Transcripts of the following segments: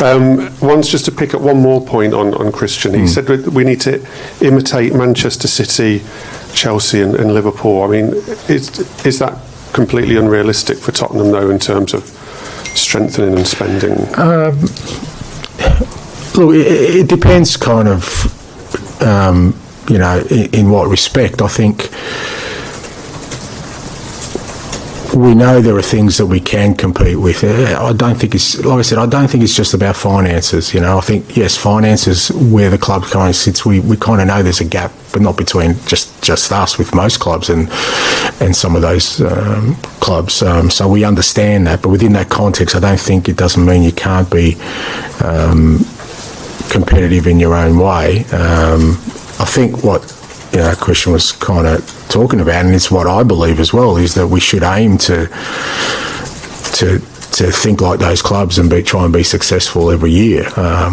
One's just to pick up one more point on Christian. He said we need to imitate Manchester City, Chelsea and Liverpool. I mean, is that completely unrealistic for Tottenham, though, in terms of strengthening and spending? Look, it depends kind of, in what respect. I think we know there are things that we can compete with. I don't think it's, like I said, I don't think it's just about finances. I think, yes, finances, where the club kind of sits, we kind of know there's a gap, but not between just us, with most clubs and some of those clubs. So we understand that, but within that context, I don't think it doesn't mean you can't be competitive in your own way. I think what Christian was kind of talking about, and it's what I believe as well, is that we should aim to think like those clubs and try and be successful every year. I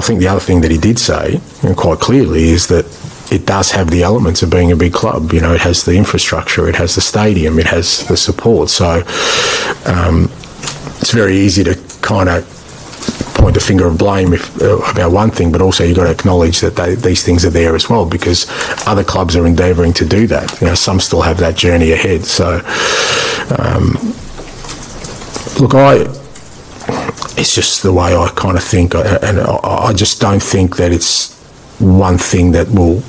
think the other thing that he did say, quite clearly, is that it does have the elements of being a big club. It has the infrastructure, it has the stadium, it has the support. So it's very easy to kind of point the finger of blame about one thing, but also you've got to acknowledge that these things are there as well, because other clubs are endeavouring to do that. Some still have that journey ahead. So, look, it's just the way I kind of think, and I just don't think that it's one thing that will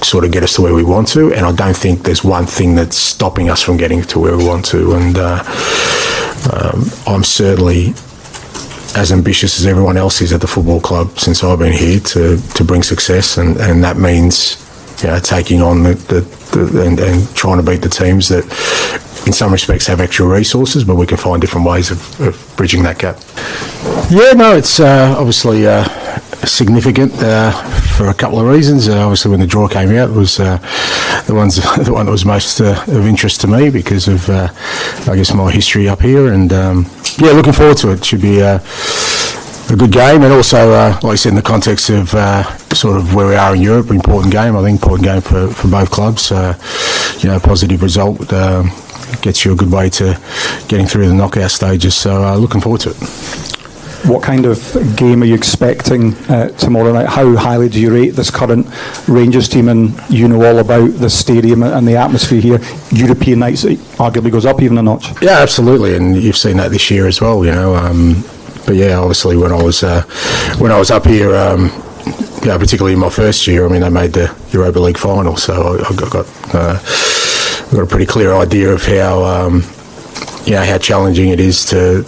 sort of get us to where we want to, and I don't think there's one thing that's stopping us from getting to where we want to. And I'm certainly as ambitious as everyone else is at the football club since I've been here to bring success, and that means taking on and trying to beat the teams that in some respects have extra resources, but we can find different ways of bridging that gap. Yeah, no, it's obviously significant for a couple of reasons. Obviously, when the draw came out, it was the one that was most of interest to me because of, I guess, my history up here. And looking forward to it. It should be a good game, and also, like I said, in the context of sort of where we are in Europe, important game. I think important game for both clubs. Positive result gets you a good way to getting through the knockout stages. So looking forward to it. What kind of game are you expecting tomorrow night? How highly do you rate this current Rangers team? And you know all about the stadium and the atmosphere here. European nights, it arguably goes up even a notch. Yeah, absolutely, and you've seen that this year as well. But yeah, obviously when I was up here, particularly in my first year, I mean, they made the Europa League final, so I got a pretty clear idea of how challenging it is to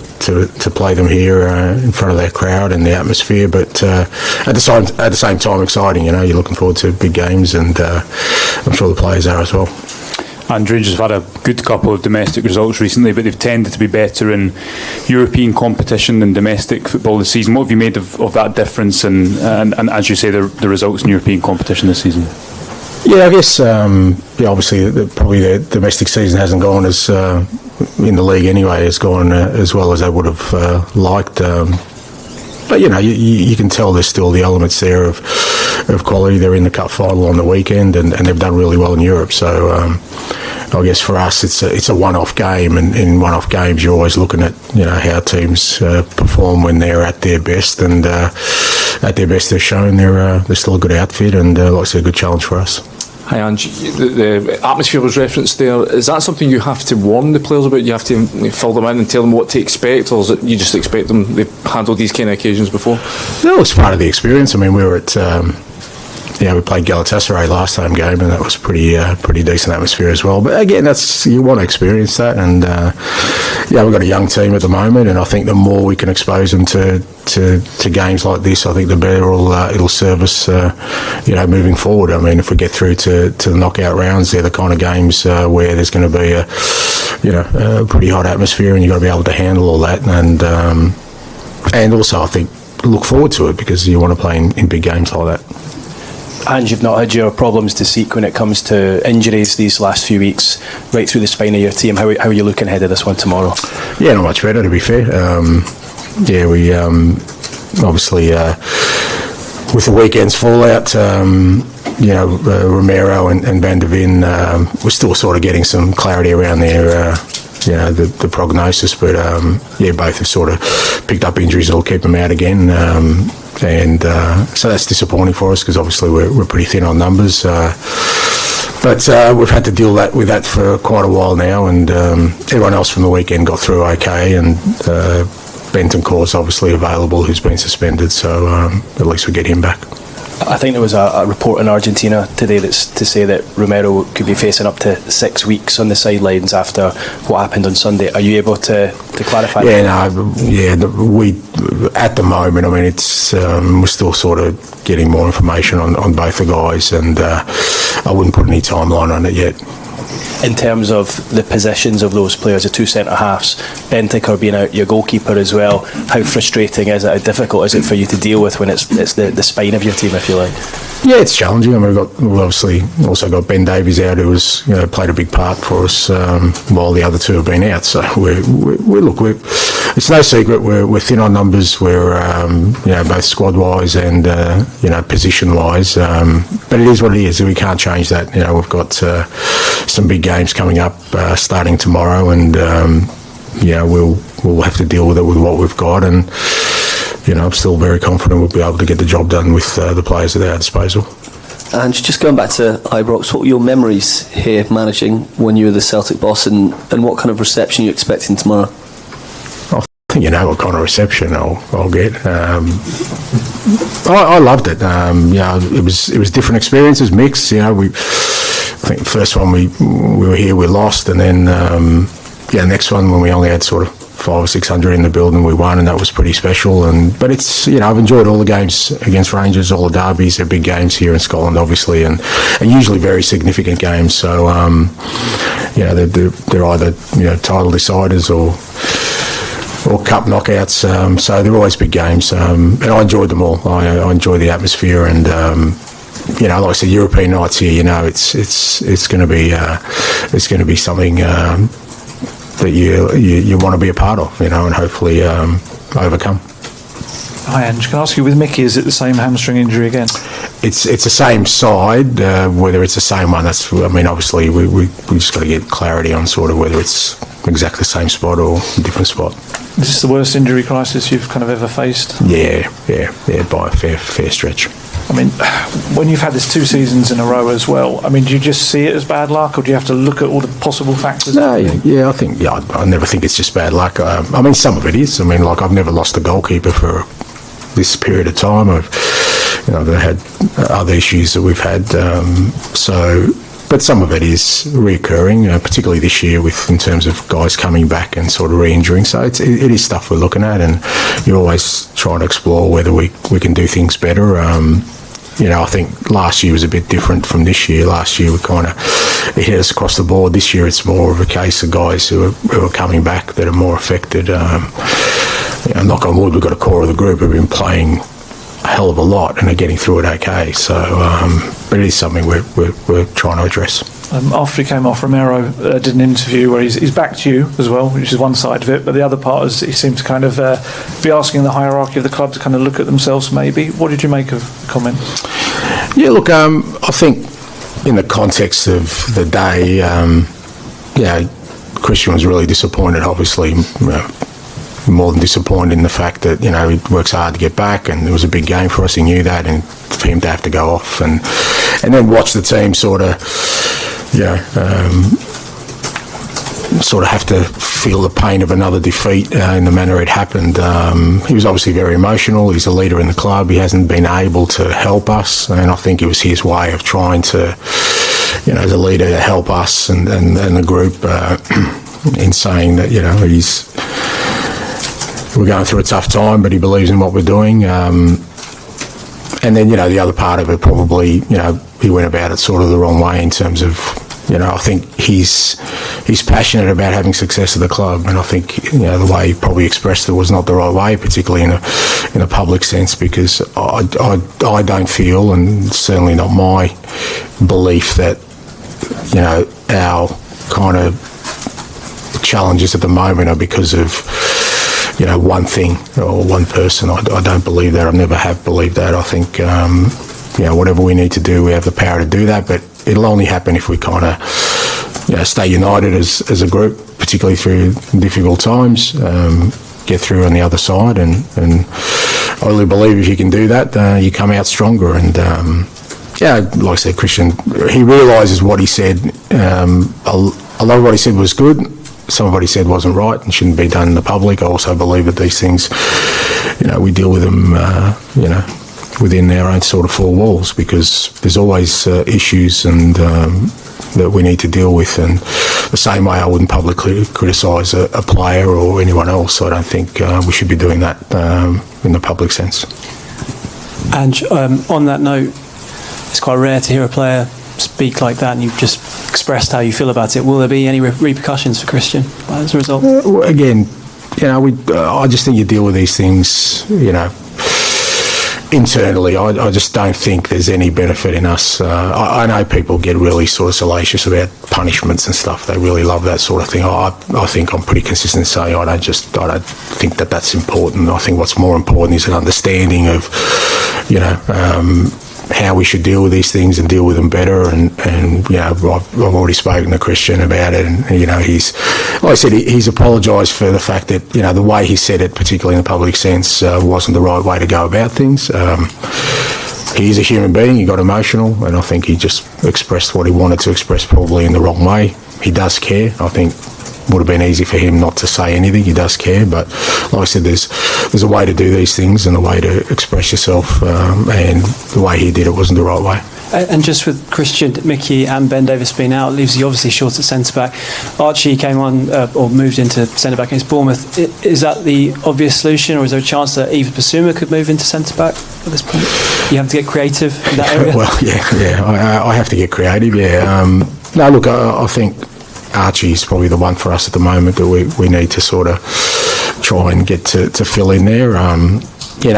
play them here in front of that crowd and the atmosphere, but at the same time exciting. You're looking forward to big games, and I'm sure the players are as well. And Rangers have had a good couple of domestic results recently, but they've tended to be better in European competition than domestic football this season. What have you made of that difference, and as you say, the results in European competition this season? Yeah, I guess obviously probably the domestic season hasn't gone as in the league anyway, has gone as well as they would have liked. But you can tell there's still the elements there of quality. They're in the cup final on the weekend, and they've done really well in Europe. So I guess for us it's a one-off game, and in one-off games you're always looking at how teams perform when they're at their best, and at their best they've shown they're still a good outfit, and like I said, a good challenge for us. Hi Ange, the atmosphere was referenced there. Is that something you have to warn the players about? You have to fill them in and tell them what to expect, or is it you just expect them, they've handled these kind of occasions before? No, it's part of the experience. I mean, we were at we played Galatasaray last home game, and that was pretty decent atmosphere as well. But again, you want to experience that, and we've got a young team at the moment, and I think the more we can expose them to games like this, I think the better it'll serve us, moving forward. I mean, if we get through to the knockout rounds, they're the kind of games where there's going to be a pretty hot atmosphere, and you've got to be able to handle all that, and also I think look forward to it, because you want to play in big games like that. And you've not had your problems to seek when it comes to injuries these last few weeks, right through the spine of your team. How are you looking ahead of this one tomorrow? Yeah, not much better, to be fair. We obviously with the weekend's fallout, Romero and Van der Ven, we're still sort of getting some clarity around their the prognosis. But both have sort of picked up injuries that'll keep them out again. So that's disappointing for us because obviously we're pretty thin on numbers. But we've had to deal with that for quite a while now, and everyone else from the weekend got through okay, and Bentoncourt's obviously available, who's been suspended, so at least we get him back. I think there was a report in Argentina today that's to say that Romero could be facing up to 6 weeks on the sidelines after what happened on Sunday. Are you able to clarify that? We at the moment, I mean, it's we're still sort of getting more information on both the guys, and I wouldn't put any timeline on it yet. In terms of the positions of those players, the two centre-halves, Bentancur being out, your goalkeeper as well, how frustrating is it, how difficult is it for you to deal with when it's the spine of your team, if you like? Yeah, it's challenging. I mean, we've obviously also got Ben Davies out, who was played a big part for us while the other two have been out. So it's no secret we're thin on numbers. We're both squad wise and position wise. But it is what it is. We can't change that. We've got some big games coming up starting tomorrow, and we'll have to deal with it with what we've got. And I'm still very confident we'll be able to get the job done with the players at our disposal. And just going back to Ibrox, what were your memories here managing when you were the Celtic boss, and what kind of reception are you expecting tomorrow? I think what kind of reception I'll get. I loved it. It was different experiences, mixed. I think the first one we were here, we lost, and then next one when we only had sort of 500 or 600 in the building, we won, and that was pretty special. But it's I've enjoyed all the games against Rangers, all the derbies. They're big games here in Scotland, obviously, and usually very significant games. So they're either title deciders or cup knockouts. So they're always big games, and I enjoyed them all. I enjoy the atmosphere, and like I said, European nights here. It's going to be something that you want to be a part of, and hopefully overcome. Hi, Ange. Can I ask you, with Mickey, is it the same hamstring injury again? It's the same side. Whether it's the same one, obviously we just got to get clarity on sort of whether it's exactly the same spot or a different spot. Is this the worst injury crisis you've kind of ever faced? Yeah, by a fair stretch. I mean, when you've had this 2 seasons in a row as well, I mean, do you just see it as bad luck, or do you have to look at all the possible factors? No, I never think it's just bad luck. Some of it is. I've never lost a goalkeeper for this period of time. I've had other issues that we've had. But some of it is reoccurring, particularly this year in terms of guys coming back and sort of re-injuring. So it is stuff we're looking at, and you're always trying to explore whether we can do things better. I think last year was a bit different from this year. Last year it hit us across the board. This year it's more of a case of guys who are coming back that are more affected. Knock on wood, we've got a core of the group who've been playing a hell of a lot and are getting through it okay. So, but it is something we're trying to address. After he came off, Romero did an interview where he's backed you as well, which is one side of it, but the other part is he seemed to kind of be asking the hierarchy of the club to kind of look at themselves maybe. What did you make of the comment? Yeah, look, I think in the context of the day, Christian was really disappointed, obviously. More than disappointed in the fact that he works hard to get back, and it was a big game for us. He knew that, and for him to have to go off and then watch the team sort of have to feel the pain of another defeat in the manner it happened. He was obviously very emotional. He's a leader in the club. He hasn't been able to help us, and I think it was his way of trying to, as a leader, to help us and the group in saying that we're going through a tough time, but he believes in what we're doing. And then, the other part of it probably, he went about it sort of the wrong way in terms of, I think he's passionate about having success at the club, and I think, the way he probably expressed it was not the right way, particularly in a public sense, because I don't feel, and certainly not my belief, that, our kind of challenges at the moment are because of one thing or one person. I don't believe that. I never have believed that. I think, whatever we need to do, we have the power to do that, but it'll only happen if we kind of, stay united as a group, particularly through difficult times, get through on the other side, and I really believe if you can do that, you come out stronger. And like I said, Christian, he realises what he said. A lot of what he said was good. Some of what he said wasn't right and shouldn't be done in the public. I also believe that these things, we deal with them, within our own sort of four walls, because there's always issues and that we need to deal with. And the same way I wouldn't publicly criticise a player or anyone else, I don't think we should be doing that in the public sense. And on that note, it's quite rare to hear a player speak like that, and you've just expressed how you feel about it. Will there be any repercussions for Christian as a result? Again, I just think you deal with these things, internally. I just don't think there's any benefit in us. I know people get really sort of salacious about punishments and stuff. They really love that sort of thing. I think I'm pretty consistent in saying I don't think that that's important. I think what's more important is an understanding of, how we should deal with these things and deal with them better. And I've already spoken to Christian about it, and he's, like I said, he's apologised for the fact that the way he said it, particularly in the public sense, wasn't the right way to go about things. He's a human being. He got emotional, and I think he just expressed what he wanted to express, probably in the wrong way. He does care. I think would have been easy for him not to say anything. He does care, but like I said, there's a way to do these things and a way to express yourself, and the way he did it wasn't the right way. And just with Christian, Mickey and Ben Davis being out, leaves you obviously short at centre-back. Archie came on, or moved into centre-back against Bournemouth. Is that the obvious solution, or is there a chance that Yves Bissouma could move into centre-back at this point? You have to get creative in that area? Well, I have to get creative, No, look, I think Archie's probably the one for us at the moment that we need to sort of try and get to fill in there.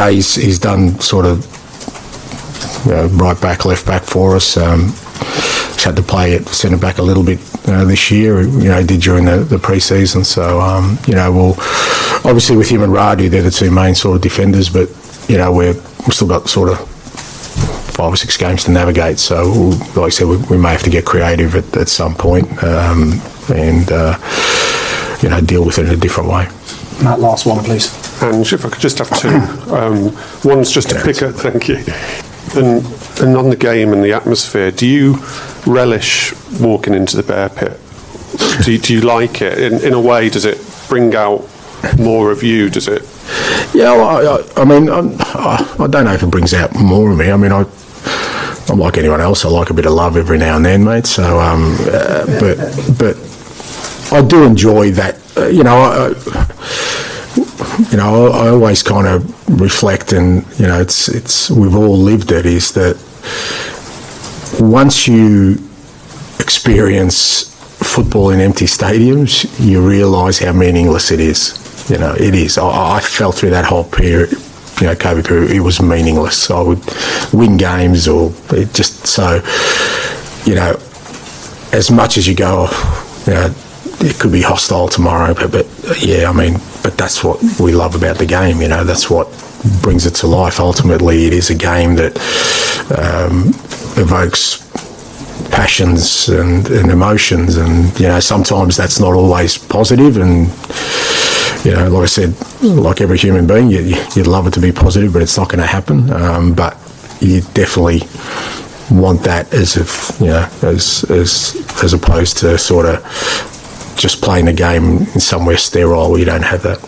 He's done sort of right back, left back for us. He's had to play at centre back a little bit this year. He did during the pre-season. So we'll obviously, with him and Radu, they're the two main sort of defenders. But we've still got sort of 5 or 6 games to navigate, so like I said, we may have to get creative at some point, and deal with it in a different way. Matt, last one, please. And if I could just have two. One's just to pick up, thank you. And on the game and the atmosphere, do you relish walking into the Bear Pit? Do you like it? In a way, does it bring out more of you, does it? Yeah, I mean, I don't know if it brings out more of me. I mean, I'm like anyone else. I like a bit of love every now and then, mate. So, but I do enjoy that. I always kind of reflect, and it's we've all lived it. Is that once you experience football in empty stadiums, you realise how meaningless it is. It is. I felt through that whole period, COVID period, it was meaningless. I would win games, or it just so, as much as you go, it could be hostile tomorrow, but that's what we love about the game. That's what brings it to life. Ultimately, it is a game that evokes passions and emotions, and sometimes that's not always positive, and like I said, like every human being, you'd love it to be positive, but it's not going to happen. But you definitely want that as opposed to sort of just playing a game in somewhere sterile where you don't have that.